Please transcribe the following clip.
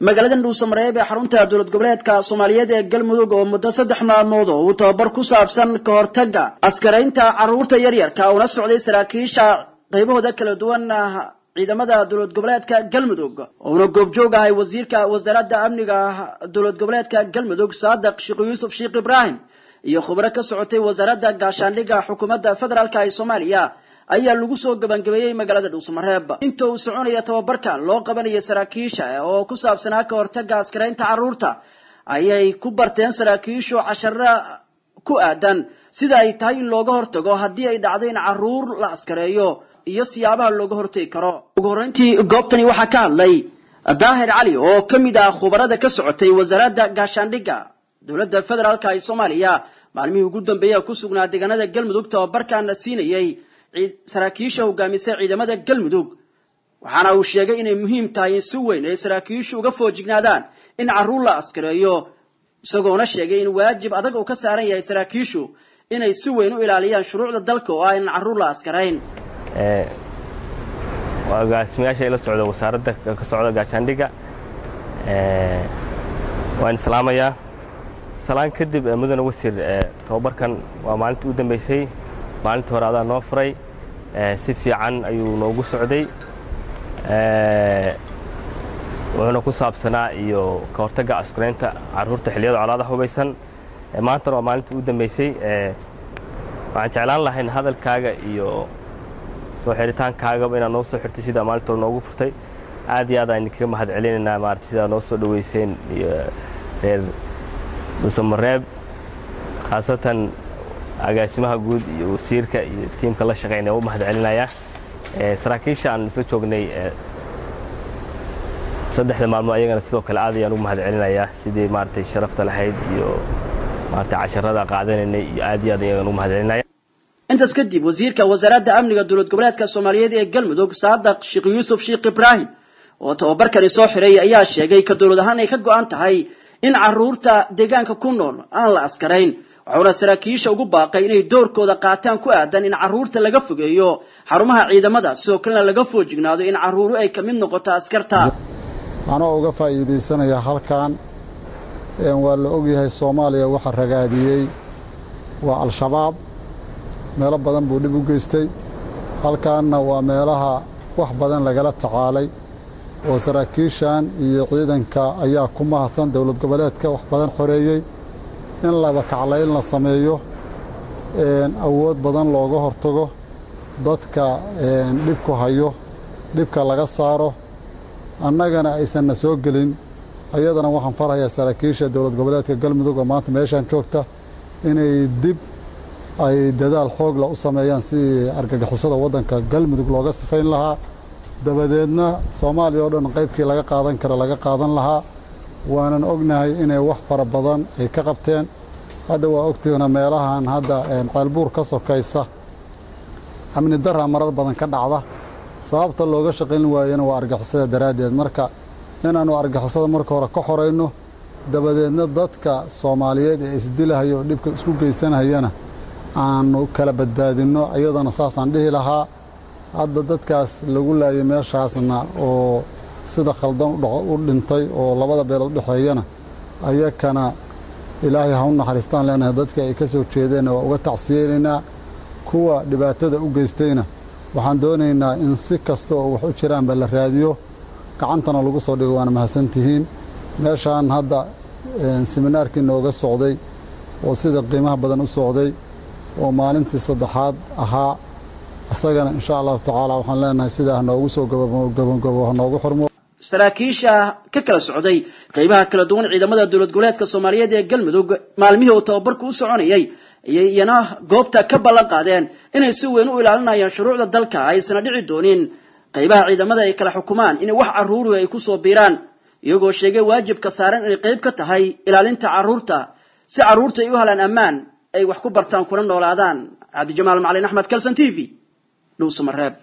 magaalada Dhuusamareeb ee xarunta dowlad goboleedka Soomaaliyeed ee Galmudug oo muddo 3 maalmood uu tababar ku saabsan ka hortagga askaraynta carruurta yaryarka oo la socday saraakiisha qaybahooda kala duwan ciidamada dowlad goboleedka Galmudug oo goobjoog ahay wasiirka wasaaradda amniga dowlad goboleedka Galmudug Saadaq Sheekh Yuusuf Sheekh Ibrahim iyo khubaro ka socotay wasaaradda gaashaandhigga xukuumadda federaalka ee Soomaaliya ayaa lagu soo gabangabeeyay magaalada Dhuusamareeb inta uu soconaya tababarka loo qabanaya saraakiisha oo ku saabsanaa ka hortagga askaraynta carruurta ayay ku barteen saraakiishu casharro ku aadan sida ay tahay in looga hortago haddii ay dhacdo in carruur la askareeyo iyo siyaabaha looga hortagi karo. ugu horreyntii goobtani waxaa ka hadlay Daahir Cali oo kamid ah khubarada ka socotay wasaaradda gaashaandhigga dowladda federaalka ee Soomaaliya maalmihii ugu dambeeyay ku sugnaa deegaanada Galmudug tababarkan siinayay saraakiisha hogaamisa ciidamada Galmudug waxaana uu sheegay inay muhiim tahay in si weyn ay saraakiishu uga foojignaadaan in carruur la askareeyo isagoo sheegay in waajib adag uu ka saaran yahay saraakiishu inay si weyn u ilaaliyaan shuruucda dalka oo ah in carruur la askarayn agaasimayaasha ila socda wasaaradda ka socda gaashaandhigga waan islaamaya salaan kadib mudane wasiir tababarkan waa maalintii u dambeysay maalintii hore adaa noo furay si fiican ayuu noogu socday wuxuuna ku saabsanaa iyo ka hortagga askaraynta carruurta xilliyada colaadaha hubaysan maantana waa maalintii u dambeysay waxaan jeclaan lahayn hadalkaaga iyo soo xiritaankaagaba inaad noo soo xirtay sida maalintii hore noogu furtay aad iyo aad aan idinkaga mahadcelinaynaa maaragtay sidaa noo soo dhaweyseen iyo reer Dhuusamareeb khaasatan agaasimaha guud iyo wasiirka iyo tiimka la shaqeynaya u mahadcelinaya saraakiisha aan soo joognay 3 maalmood ayagana sidoo kale aad ayaan u mahadcelinayaa sidii maartay sharafta lahayd iyo maartay casharada qaadanay iyo aad ayaan u mahadcelinaya. intaas kadib wasiirka wasaaradda amniga dowlad goboleedka Soomaaliyeed ee Galmudug Saadaq Sheekh Yuusuf Sheekh Ibrahim oo tababarkan soo xiray ayaa sheegay ka dowlad ahaan ay ka go'an tahay in carruurta deegaanka ku nool aan la askarayn waxaana saraakiisha ugu baaqay inay doorkooda qaataan ku aadan in carruurta laga fogeeyo xarumaha ciidamada soo kalena laga foojignaado in carruuru ay kamid noqoto askarta. ana uga faa'iideysanaya halkan waa la ogyahay Soomaaliya waxa ragaadiyay waa al-shabaab meelo badan buu dib u geystay halkaanna waa meelaha wax badan lagala tacaalay oo saraakiishan iyo ciidanka ayaa ku mahadsan dowlad goboleedka wax badan xoreeyay in laba kaclayn la sameeyo awood badan looga hortago dadka dhibku hayo dhibka laga saaro annagana aysan soo gelin ayadana waxaan farayaa saraakiisha dowlad goboleedka Galmudug oo maanta meeshan joogta inay dib ay dadaal xoog la u sameeyaan si argagixisada wadanka Galmudug looga sifayn lahaa dabadeedna Soomaaliya oo dhan qaybkii laga qaadan karo laga qaadan lahaa waanan ognahay inay wax fara badan ay ka qabteen hadda waa ogtiina meelahan hadda qalbuur ka sokaysa amni darra marar badan ka dhacda sababta looga shaqeyn waayana waa argagixisada daraadeed marka inaanu argagixisada marka hore ka xoreyno dabadeedna dadka Soomaaliyeed ee isdilahayo dhibka isku geysanayana aanu kala badbaadino ayadana saasaan dhihi lahaa hadda dadkaas lagu laayay meeshaasna oo sida khaldan u dhintay oo labada beelood dhaxeeyana ayakana ilaahay ha u naxariistaan leenahay dadka ay ka soo jeedeen oo uga tacsiyeynaa kuwa dhibaatada u geystayna waxaan doonaynaa in si kasta oo wax u jiraan ba la raadiyo gacantana lagu soo dhigo waana mahadsantihiin meeshaan hadda seminaarkii nooga socday oo sida qiimaha badan u socday oo maalintii saddexaad ahaa asagana insha Allah taala waxaan leenahay sida noogu soo gabagabo noogu xurmo saraakiisha ka kala socday qaybaha kala duwan ciidamada dowlad goboleedka Soomaaliyeed ee Galmudug maalmihii uu tababarku u soconayay iyana goobta ka ballan qaadeen inay si weyn u ilaalinayaan shuruucda dalka aysan dhici doonin qaybaha ciidamada ay kala xukumaan in wax carruur ay ku soo biiraan iyagoo sheegay waajibka saaran inay qayb ka tahay ilaalinta carruurta si carruurta ay u helaan ammaan ay wax ku bartaan kuna noolaadaan. Cabdi Jamaal Macalin Ahmed Kalsan TV Dhuusamareeb.